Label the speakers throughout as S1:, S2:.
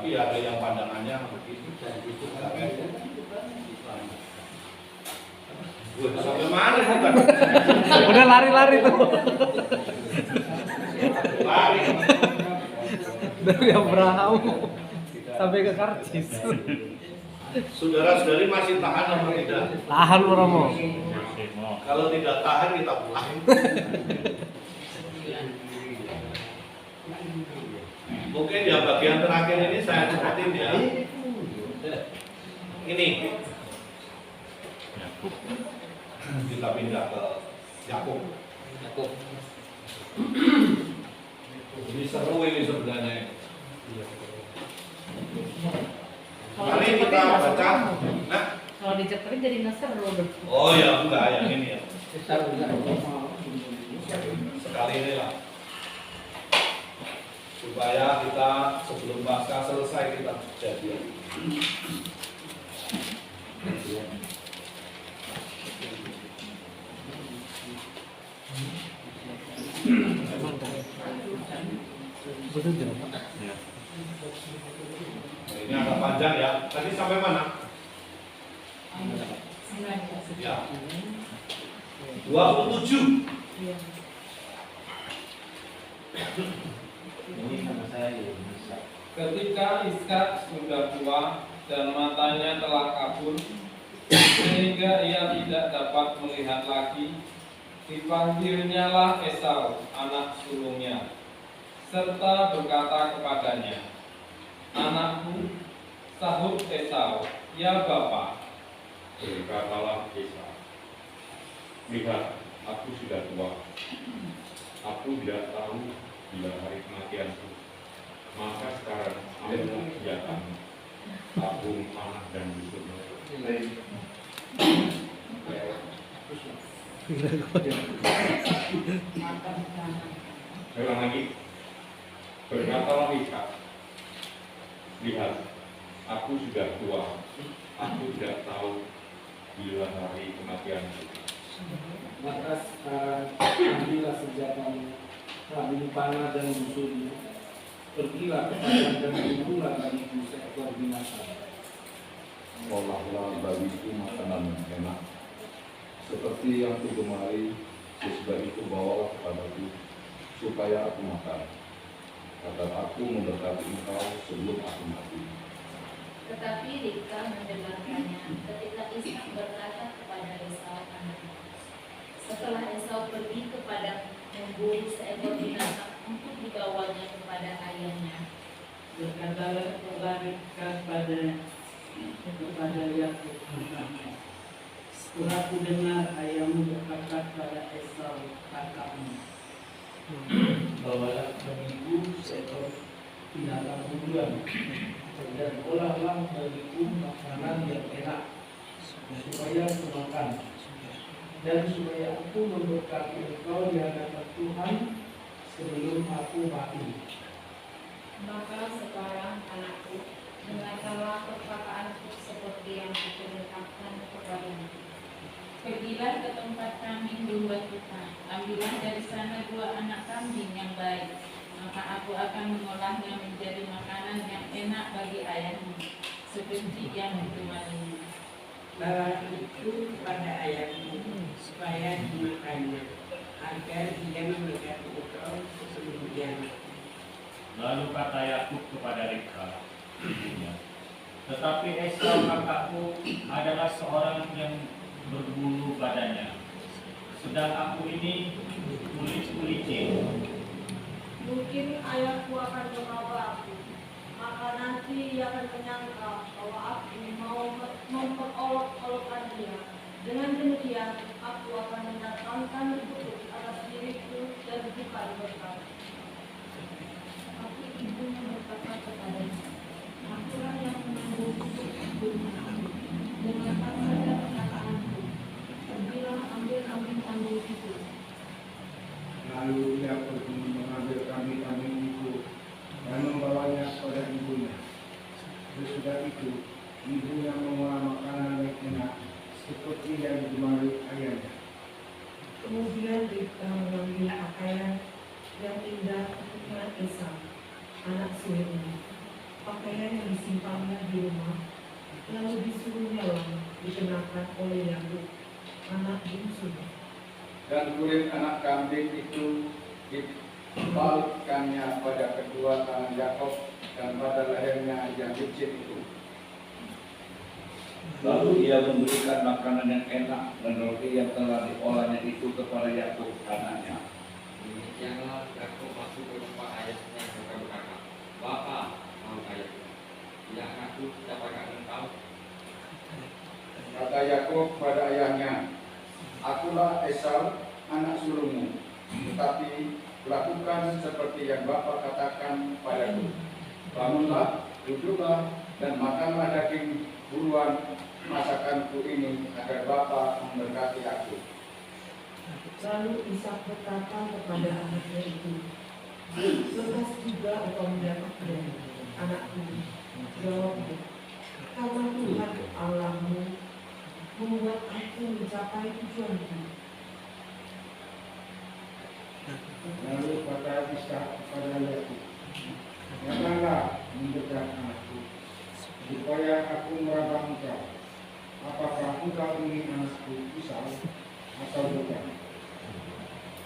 S1: Tapi ada yang pandangannya begitu dan itu sampai mana bukan?
S2: Udah lari-lari tuh.
S1: Lari.
S2: Dari Abraham sampai ke Karcis.
S1: Saudara-saudari masih tahan atau tidak?
S2: Tahan Romo.
S1: Kalau tidak tahan kita pulang. Mungkin ya bagian terakhir ini saya sebutin ya. Ini kita pindah ke Yakub. Ini seru ini sebenarnya. Mari kita baca. Nah,
S3: kalau dicepetin jadi nggak seru.
S1: oh ya enggak yang ini ya. Sekali ini lah. Supaya kita sebelum pasca selesai kita jadian.
S2: Betul tidak?
S1: Ya. Ini agak panjang ya. Tadi sampai mana? Ya. 27.
S4: Ketika Ishak sudah tua dan matanya telah kabur, sehingga ia tidak dapat melihat lagi, dipanggilnyalah Esau, anak sulungnya, serta berkata kepadanya, "Anakku," sahut Esau, "Ya Bapa."
S5: Berkatalah Esau, "Lihat, aku sudah tua. Aku tidak tahu bila hari kematianku. Maka sekarang ambillah senjatamu, tabung panah dan busukmu." Saya ulang lagi. Berkatalah Ishak, "Lihat, aku sudah tua. Aku tidak tahu bila hari kematianku.
S6: Maka sekarang ambillah senjatamu, tabung panah dan busukmu. Pergilah ke padang dan bunuhlah bagiku seekor binatang.
S7: Olahlah bagiku makanan yang enak, seperti yang kugemari, sesudah itu bawalah kepadaku, supaya aku makan, agar aku memberkati engkau sebelum aku mati."
S3: Tetapi Ribka mendengarkannya ketika Ishak berkata kepada Esau anaknya. Setelah Esau pergi ke padang memburu seekor binatang untuk dibawanya kepada ayahnya,
S8: berkatalah Ribka kepada Yakub anaknya, "Setelah aku dengar ayahmu berkata kepada Esau kakakmu, bawalah bagiku seekor binatang buruan, dan olahlah bagiku makanan yang enak, supaya aku makan, dan supaya aku memberkati engkau di hadapan Tuhan sebelum aku mati."
S3: maka sekarang anakku, dengarkanlah perkataanku seperti yang kuperintahkan kepadamu. Pergilah ke tempat kambing domba kita, ambillah dari sana 2 anak kambing yang baik, maka aku akan mengolahnya menjadi makanan yang enak bagi ayahmu, seperti yang ditemaninya.
S8: Bawa itu kepada ayahmu supaya dimakannya, agar dia memberkati engkau sebelum dia mati.
S9: Lalu kata Yakub kepada Ribka, ibunya, "Tetapi Esau kakakku adalah seorang yang berbulu badannya, sedang aku ini kulit-kulicin.
S10: Mungkin ayahku akan membawa aku, maka nanti ia akan menyangka bahwa aku mau memperolok-olokkan dia. Dengan demikian, aku akan mendatangkan kutuk atas diriku dan bukan berkat." Tapi ibunya berkata kepadanya, "Akulah yang menanggung kutuk ibunya. Dengarkan saja perkataanku. Pergilah ambil kambing-kambing itu."
S6: Lalu ia pergi mengambil kambing-kambing itu dan membawanya kepada ibunya. Sesudah itu, ibunya mengolah makanan yang enak, seperti yang digemari ayahnya.
S10: Kemudian Ribka mengambil pakaian yang indah untuk Esau, anak sulungnya, pakaian yang disimpannya di rumah, lalu disuruhnya dikenakan oleh Yakub, anak bungsu.
S6: Dan kulit anak kambing itu dibalikkannya pada kedua tangan Yakob dan pada lehernya yang kecil itu.
S7: Lalu ia memberikan makanan yang enak dan roti yang telah diolahnya itu kepada Yakub anaknya.
S11: Demikianlah Yakub masuk ke rumah ayahnya serta berkata, Bapa, mau ayah, yang aku dapatkan engkau.
S6: Kata Yakub pada ayahnya, akulah Esau, anak sulungmu, tetapi lakukan seperti yang Bapa katakan padaku. Bangunlah, duduklah, dan makanlah daging buruan masakanku ini agar Bapa memberkati aku.
S10: Lalu Ishak berkata kepada anaknya itu, lekas juga engkau mendapat dari anakku. Jawabnya, karena Tuhan Allahmu membuat aku mencapai tujuanku.
S6: Lalu kata Ishak kepada Yakub, janganlah mendekat anakku, supaya aku meraba engkau. Apakah engkau ingin anakku Esau atau bukan?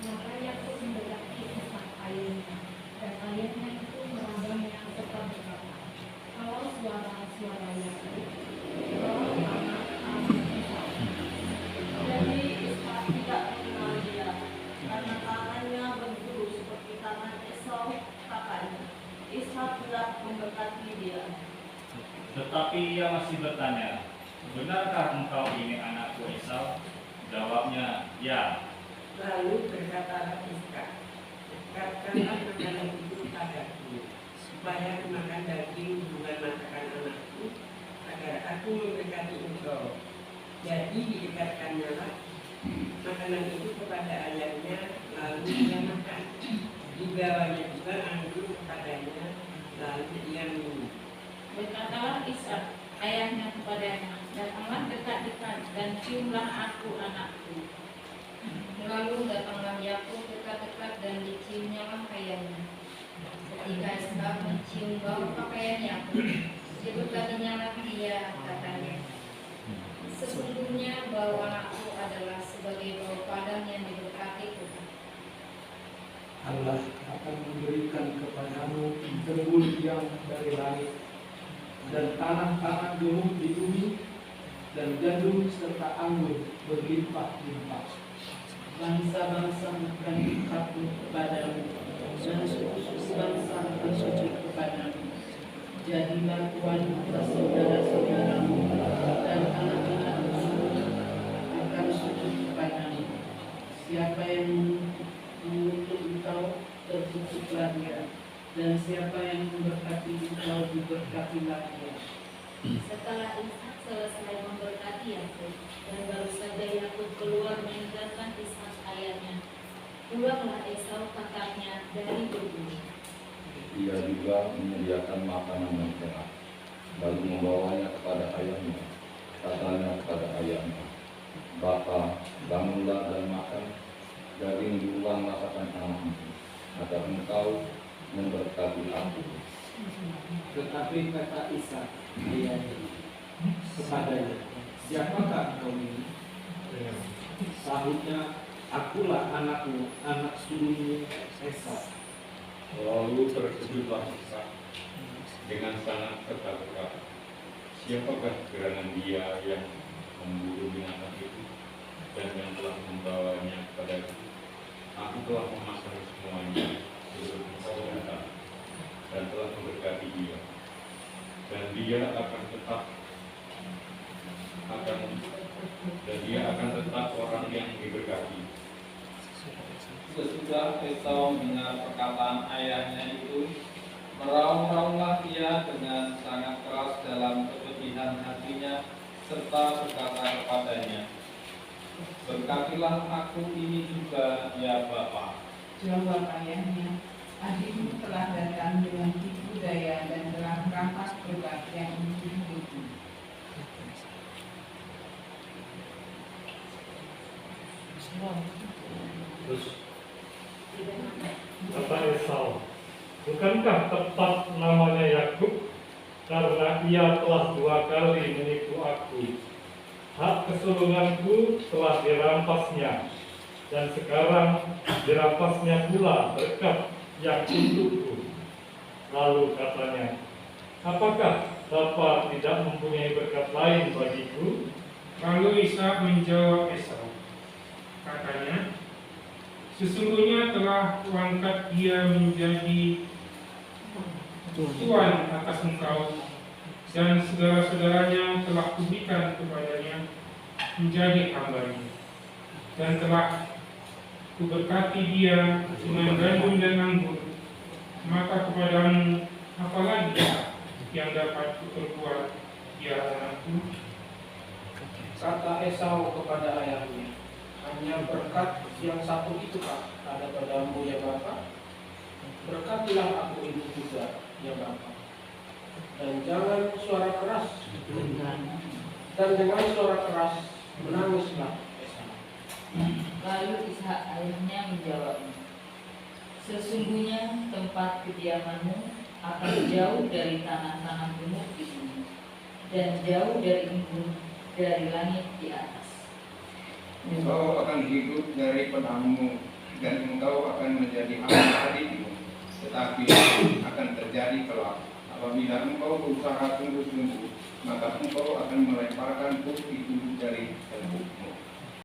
S3: Maka Yakub mendekati Ishak ayahnya, dan ayahnya itu merabanya serta berkata, kalau suara Yakub, kalau anak-anak Ishak.
S10: Jadi Ishak tidak mengenal dia, karena tangannya berbulu seperti tangan Esau kakaknya. Ishak tidak memberkati dia.
S9: Tetapi ia masih bertanya, benarkah engkau ini anakku Esau? Jawabnya, ya.
S12: Lalu berkatalah Ishak, dekatkanlah makanan itu padaku, supaya aku makan daging bukan masakan anakku, agar aku memberkati engkau. Jadi didekatkannya lah makanan itu kepada ayahnya, lalu dia makan. Dibawanya juga anggur kepadanya, lalu dia minum.
S3: Berkatalah Ishak ayahnya kepadanya, datanglah dekat-dekat dan ciumlah aku anakku. Lalu datanglah Yakub dekat-dekat dan diciumnyalah ayahnya. Ketika Ishak mencium bau pakaian Yakub, diberkatinya lah dia, katanya, sesungguhnya bau anakku adalah sebagai bau padang yang diberkati Tuhan.
S8: Allah akan memberikan kepadamu embun yang dari langit dan tanah-tanah gemuk di bumi dan gandum serta anggur berlimpah-limpah. Bangsa-bangsa akan takut kepadamu dan suku bangsa akan sujud kepadamu. Jadilah tuan atas saudara-saudaramu dan anak-anakmu akan sujud kepadamu. Siapa yang mengutuk engkau, terkutuklah dia, dan siapa yang memberkati engkau, diberkatilah dia.
S3: Setelah Ishak selesai memberkati Yakub, dan baru saja Yakub keluar meninggalkan Ishak ayahnya, pulanglah Esau kakaknya dari berburu.
S7: Ia juga menyediakan makanan yang enak, lalu membawanya kepada ayahnya. Katanya kepada ayahnya, Bapa, bangunlah dan makan daging buruan masakan anakmu, agar engkau memberkati aku.
S8: Tetapi kata Ishak ayahnya kepadanya, siapakah kau ini? Sahutnya, akulah anakmu, anak sulungmu Esau.
S5: Lalu terkejutlah Ishak dengan sangat terkagum. Siapakah gerangan dia yang memburu binatang itu dan yang telah membawanya kepadaku? Aku telah memasang semuanya sebelum engkau datang dan telah memberkati dia, dan dia akan tetap orang yang diberkati.
S4: Sesudah Esau mendengar perkataan ayahnya itu, meraung-raunglah ia dengan sangat keras dalam kepedihan hatinya, serta berkata kepadanya, berkatilah aku ini juga, ya Bapa.
S12: Jawab ayahnya, adikmu telah datang dengan tipu daya dan telah merampas berbagai untuk itu.
S2: Terus kata Esau, bukankah tepat namanya Yakub?
S13: karena ia telah 2 kali menipu aku. Hak kesulunganku telah dirampasnya, dan sekarang dirampasnya pula berkat yang untukku. Lalu katanya, apakah Bapa tidak mempunyai berkat lain bagiku?
S14: Lalu Ishak menjawab Esau, katanya, sesungguhnya telah kuangkat dia menjadi tuan atas engkau, dan saudara-saudaranya telah kuberikan kepadanya menjadi hambanya, dan telah kuberkati dia dengan gandum dan anggur. Maka kepadamu apalagi yang dapat kuperbuat, ya anakku?
S8: Kata Esau kepada ayahnya, hanya berkat yang satu itu Pak ada padamu ya Bapa. Berkatilah aku itu juga ya Bapa. Dan jangan suara keras, dan dengan suara keras menangislah Esau.
S3: Lalu Ishak ayahnya menjawabnya, sesungguhnya tempat kediamanmu akan jauh dari tanah-tanah gemuk di sini, dan jauh dari embun dari langit di atas.
S6: Engkau akan hidup dari pedangmu, dan engkau akan menjadi hamba adikmu. Tetapi akan terjadi kelak, apabila engkau berusaha sungguh-sungguh, maka engkau akan melemparkan buk itu dari tembok.